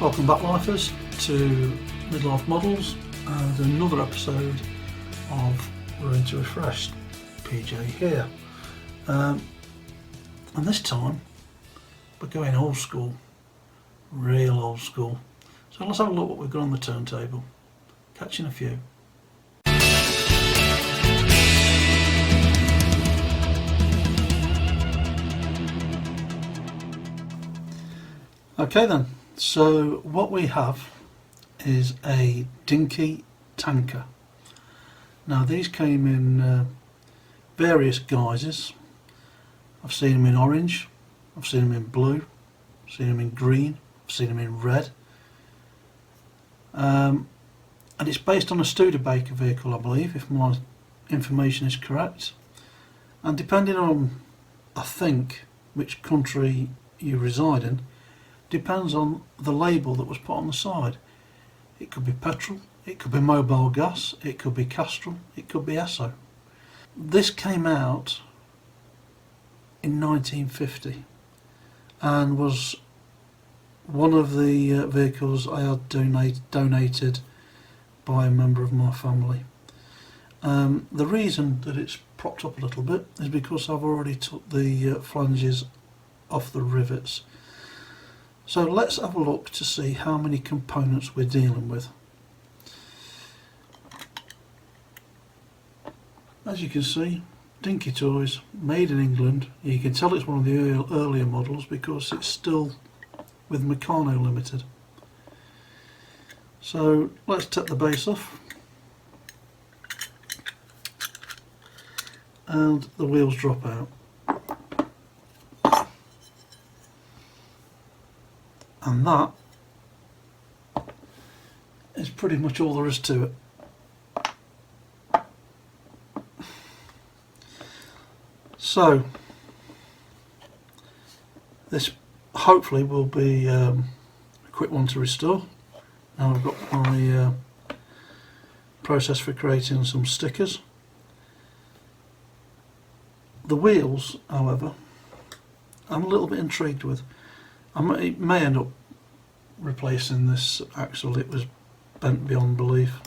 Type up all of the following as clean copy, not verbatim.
Welcome back, lifers, to Midlife Models and another episode of We're Into Refreshed. PJ here, and this time we're going old school, real old school. So let's have a look what we've got on the turntable. Catch you in a few. Okay then, so what we have is a Dinky tanker. Now these came in various guises. I've seen them in orange, I've seen them in blue, I've seen them in green, I've seen them in red. And it's based on a Studebaker vehicle, I believe, if my information is correct. And depending on, I think, which country you reside in, depends on the label that was put on the side. It could be petrol, it could be mobile gas, it could be Castrol, it could be Esso. This came out in 1950 and was one of the vehicles I had donated by a member of my family. The reason that it's propped up a little bit is because I've already took the flanges off the rivets. So let's have a look to see how many components we're dealing with. As you can see, Dinky Toys, made in England. You can tell it's one of the earlier models because it's still with Meccano Limited. So let's take the base off, and the wheels drop out. And that is pretty much all there is to it. So this hopefully will be a quick one to restore. Now I've got my process for creating some stickers. The wheels, however, I'm a little bit intrigued with. I may end up replacing this axle. It was bent beyond belief,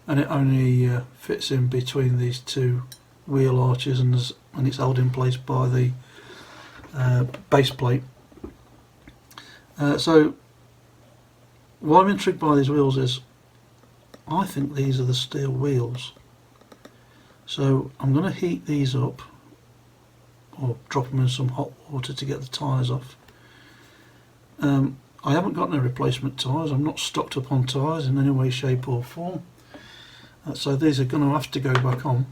and it only fits in between these two wheel arches, and it's held in place by the base plate. So what I'm intrigued by these wheels is I think these are the steel wheels. So I'm going to heat these up or drop them in some hot water to get the tyres off. I haven't got no replacement tyres. I'm not stocked up on tyres in any way, shape or form. So these are going to have to go back on.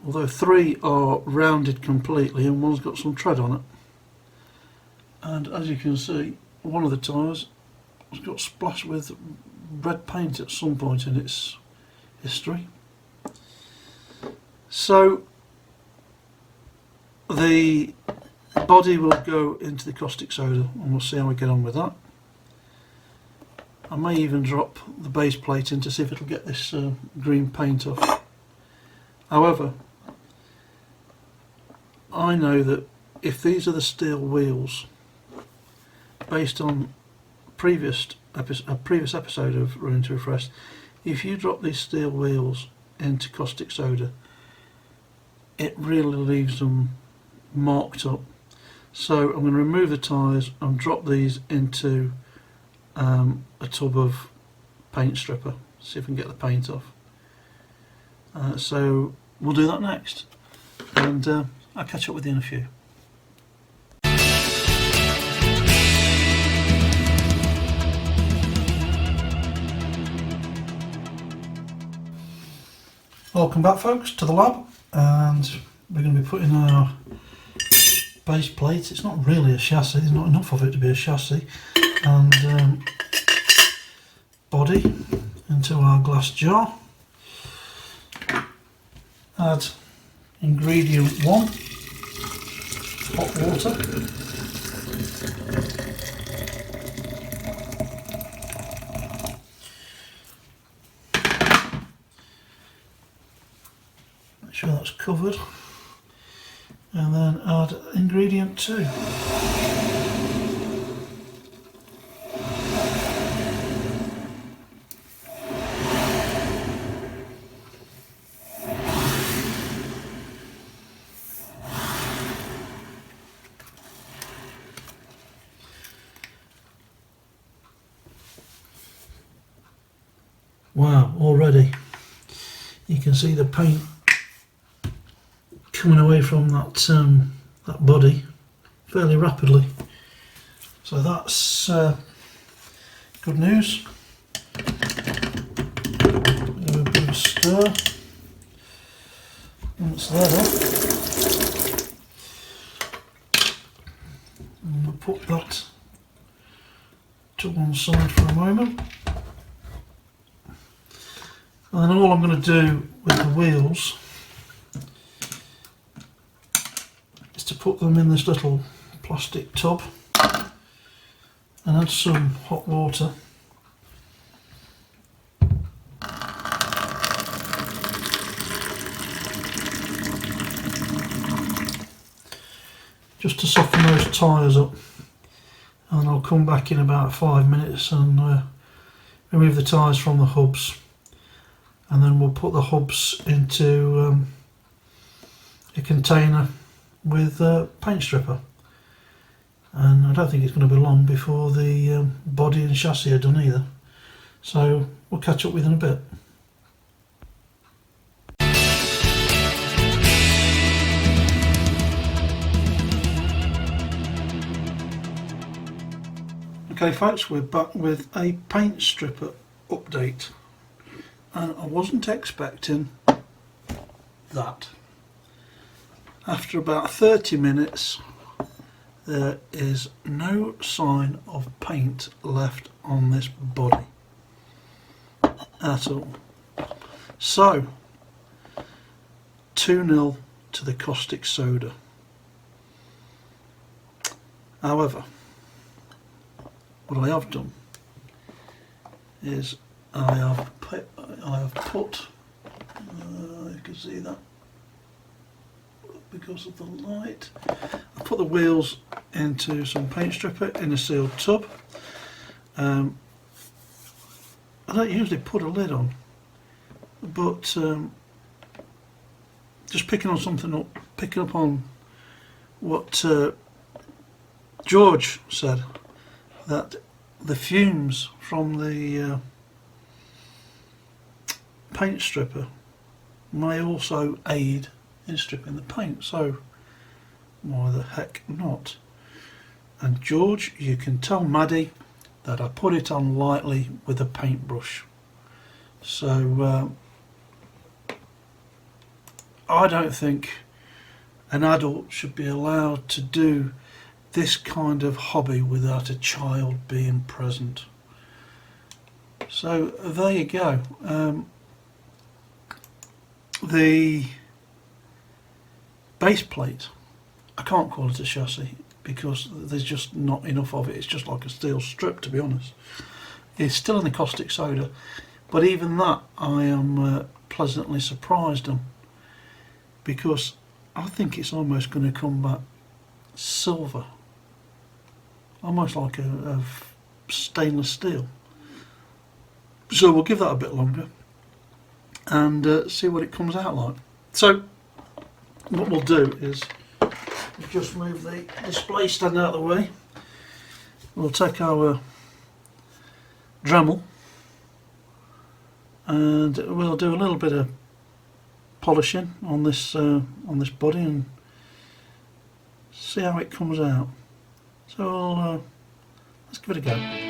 Although 3 are rounded completely and one's got some tread on it. And as you can see, one of the tyres has got splashed with red paint at some point in its history. So the body will go into the caustic soda and we'll see how we get on with that. I may even drop the base plate in to see if it'll get this green paint off. However, I know that if these are the steel wheels, based on a previous episode of We're Into Refreshed, if you drop these steel wheels into caustic soda, it really leaves them marked up. So I'm going to remove the tyres and drop these into a tub of paint stripper, see if we can get the paint off. So we'll do that next, and I'll catch up with you in a few. Welcome back, folks, to the lab, and we're going to be putting our base plate. It's not really a chassis, there's not enough of it to be a chassis, and body into our glass jar. Add ingredient 1, hot water. Make sure that's covered. And then add ingredient 2. Wow, already you can see the paint coming away from that body fairly rapidly. So that's good news. Give it a bit of a stir. Once that off, and we'll put that to one side for a moment. And then all I'm going to do with the wheels is to put them in this little plastic tub and add some hot water. Just to soften those tyres up, and I'll come back in about 5 minutes and remove the tyres from the hubs, and then we'll put the hubs into a container with a paint stripper, and I don't think it's going to be long before the body and chassis are done either, so we'll catch up with you in a bit. Okay folks, we're back with a paint stripper update, and I wasn't expecting that. After about 30 minutes there is no sign of paint left on this body at all. So 2-0 to the caustic soda. However, what I have done is I have put you can see that because of the light, I put the wheels into some paint stripper in a sealed tub. I don't usually put a lid on, but just picking up on what George said, that the fumes from the paint stripper may also aid in stripping the paint, so why the heck not? And George, you can tell Maddie that I put it on lightly with a paintbrush, so I don't think an adult should be allowed to do this kind of hobby without a child being present. So there you go. The base plate, I can't call it a chassis because there's just not enough of it. It's just like a steel strip, to be honest. It's still in the caustic soda, but even that I am pleasantly surprised on, because I think it's almost going to come back silver, almost like a stainless steel. So we'll give that a bit longer and see what it comes out like. So what we'll do is just move the display stand out of the way. We'll take our Dremel and we'll do a little bit of polishing on this body and see how it comes out. So let's give it a go.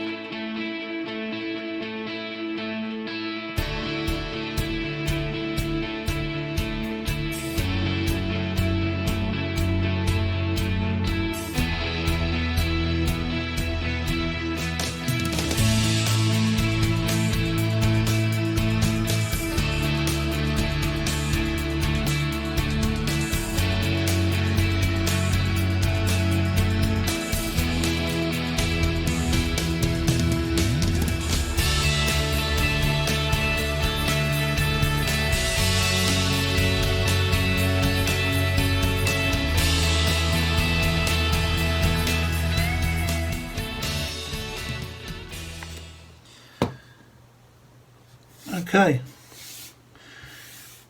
Okay,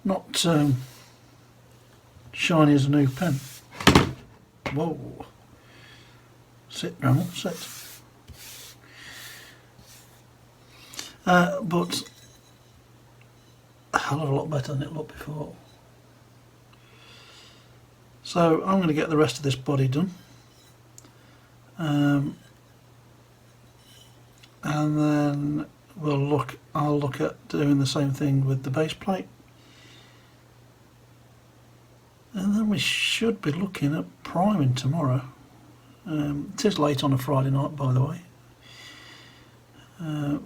not shiny as a new pen. Whoa, sit Dremel, sit. But hell of a lot better than it looked before. So I'm going to get the rest of this body done, and then I'll look at doing the same thing with the base plate, and then we should be looking at priming tomorrow. It is late on a Friday night, by the way,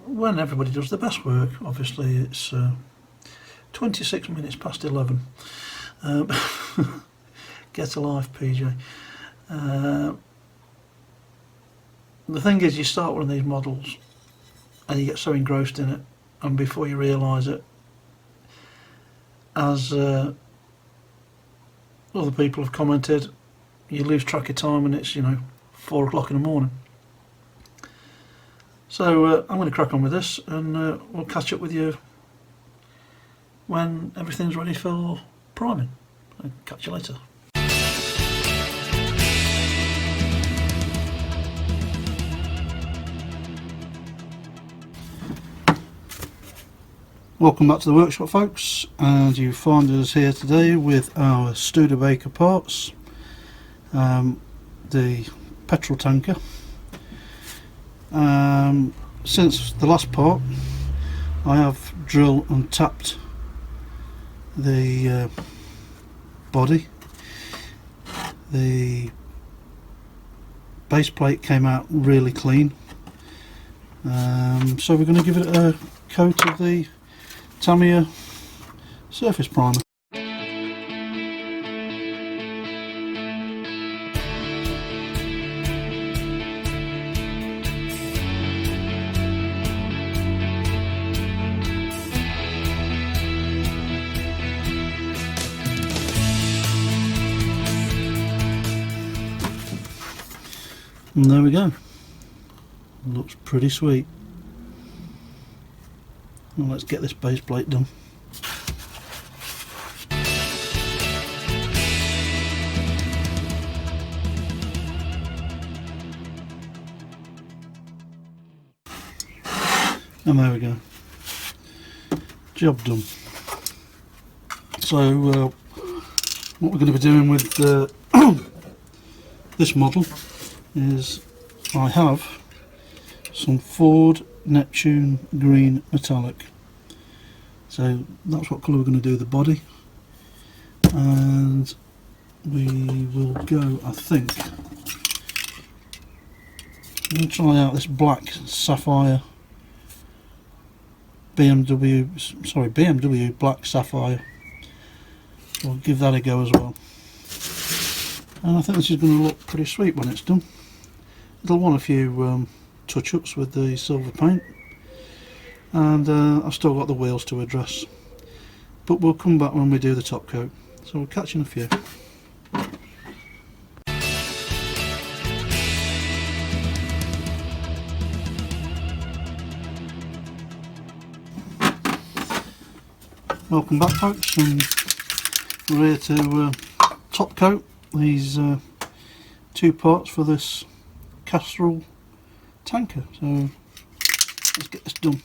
when everybody does their best work. Obviously it's 26 minutes past 11. Get a life, PJ. The thing is, you start one of these models and you get so engrossed in it, and before you realise it, as other people have commented, you lose track of time and it's 4 o'clock in the morning. So I'm going to crack on with this, and we'll catch up with you when everything's ready for priming. I'll catch you later. Welcome back to the workshop, folks, and you find us here today with our Studebaker parts, the petrol tanker. Since the last part, I have drilled and tapped the body. The base plate came out really clean, so we're going to give it a coat of the Tamiya surface primer. And there we go. Looks pretty sweet. Well, let's get this base plate done. And there we go. Job done. So what we're going to be doing with this model is I have some Ford Neptune green metallic. So that's what colour we're going to do the body, and we will go, I think, I'm going to try out this black sapphire BMW black sapphire. We'll give that a go as well, and I think this is going to look pretty sweet when it's done. It'll want a few touch-ups with the silver paint, and I've still got the wheels to address, but we'll come back when we do the top coat, so we'll catch you in a few. Welcome back, folks, and we're here to top coat these 2 parts for this Castrol tanker, so let's get this done.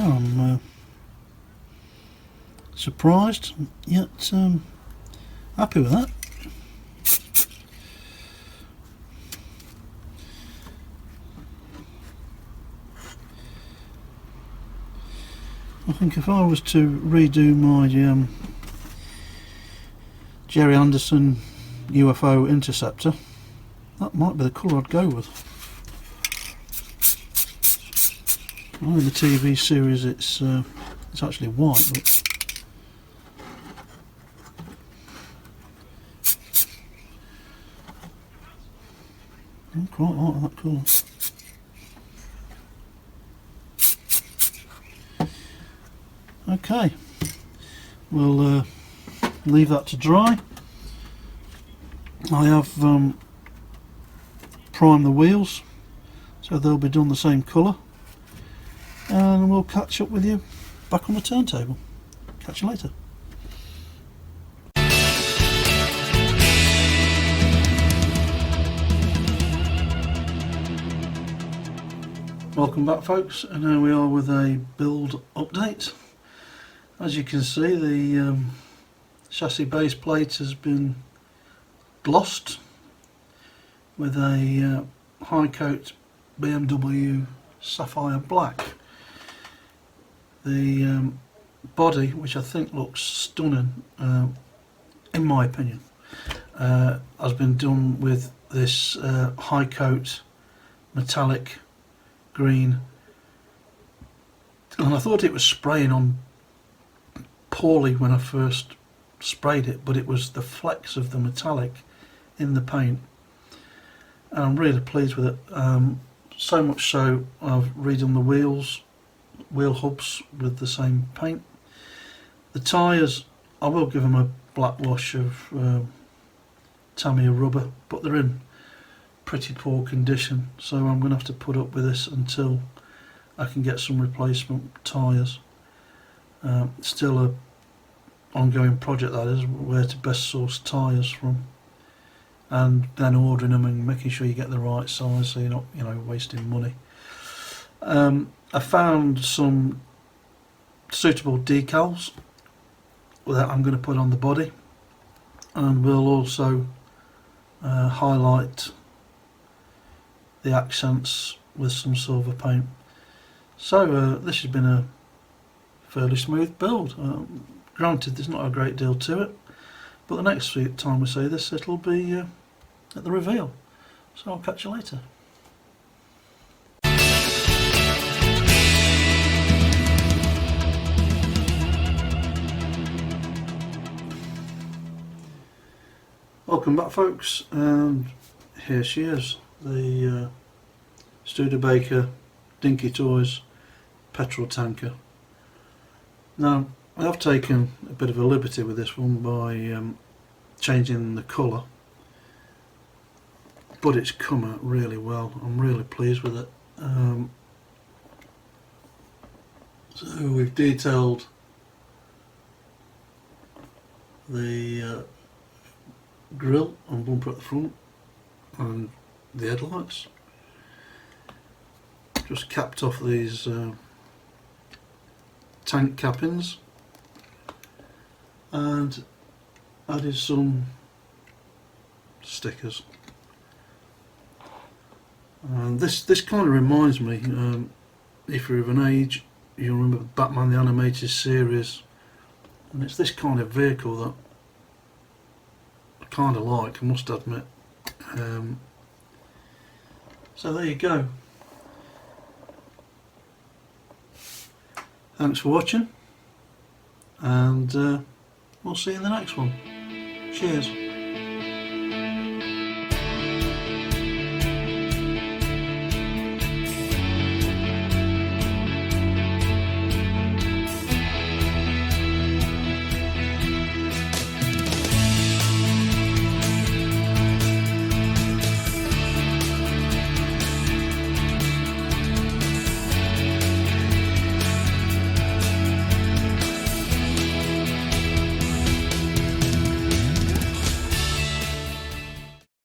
I'm surprised, yet happy with that. I think if I was to redo my Jerry Anderson UFO Interceptor, that might be the colour I'd go with. I know in the TV series it's actually white, but I quite like that colour. Okay, we'll leave that to dry. I have primed the wheels so they'll be done the same colour, and we'll catch up with you back on the turntable. Catch you later. Welcome back, folks, and here we are with a build update. As you can see, the chassis base plate has been glossed with a high coat BMW sapphire black. The body, which I think looks stunning in my opinion, has been done with this high coat metallic green, and I thought it was spraying on poorly when I first sprayed it, but it was the flecks of the metallic in the paint, and I'm really pleased with it. So much so I've redone the wheel hubs with the same paint. The tyres, I will give them a black wash of Tamiya rubber, but they're in pretty poor condition, so I'm going to have to put up with this until I can get some replacement tyres. Still a ongoing project, that is, where to best source tyres from, and then ordering them and making sure you get the right size so you're not, wasting money. I found some suitable decals that I'm going to put on the body, and we'll also highlight the accents with some silver paint. So this has been a fairly smooth build. Granted, there's not a great deal to it, but the next time we see this, it'll be at the reveal. So I'll catch you later. Welcome back, folks, and here she is, the Studebaker Dinky Toys petrol tanker. Now, I have taken a bit of a liberty with this one by changing the colour, but it's come out really well. I'm really pleased with it. So we've detailed the grille and bumper at the front and the headlights. Just capped off these tank cappings and added some stickers. And this kind of reminds me, if you're of an age, you'll remember Batman the Animated Series, and it's this kind of vehicle that I kind of like, I must admit. So there you go. Thanks for watching, and we'll see you in the next one. Cheers.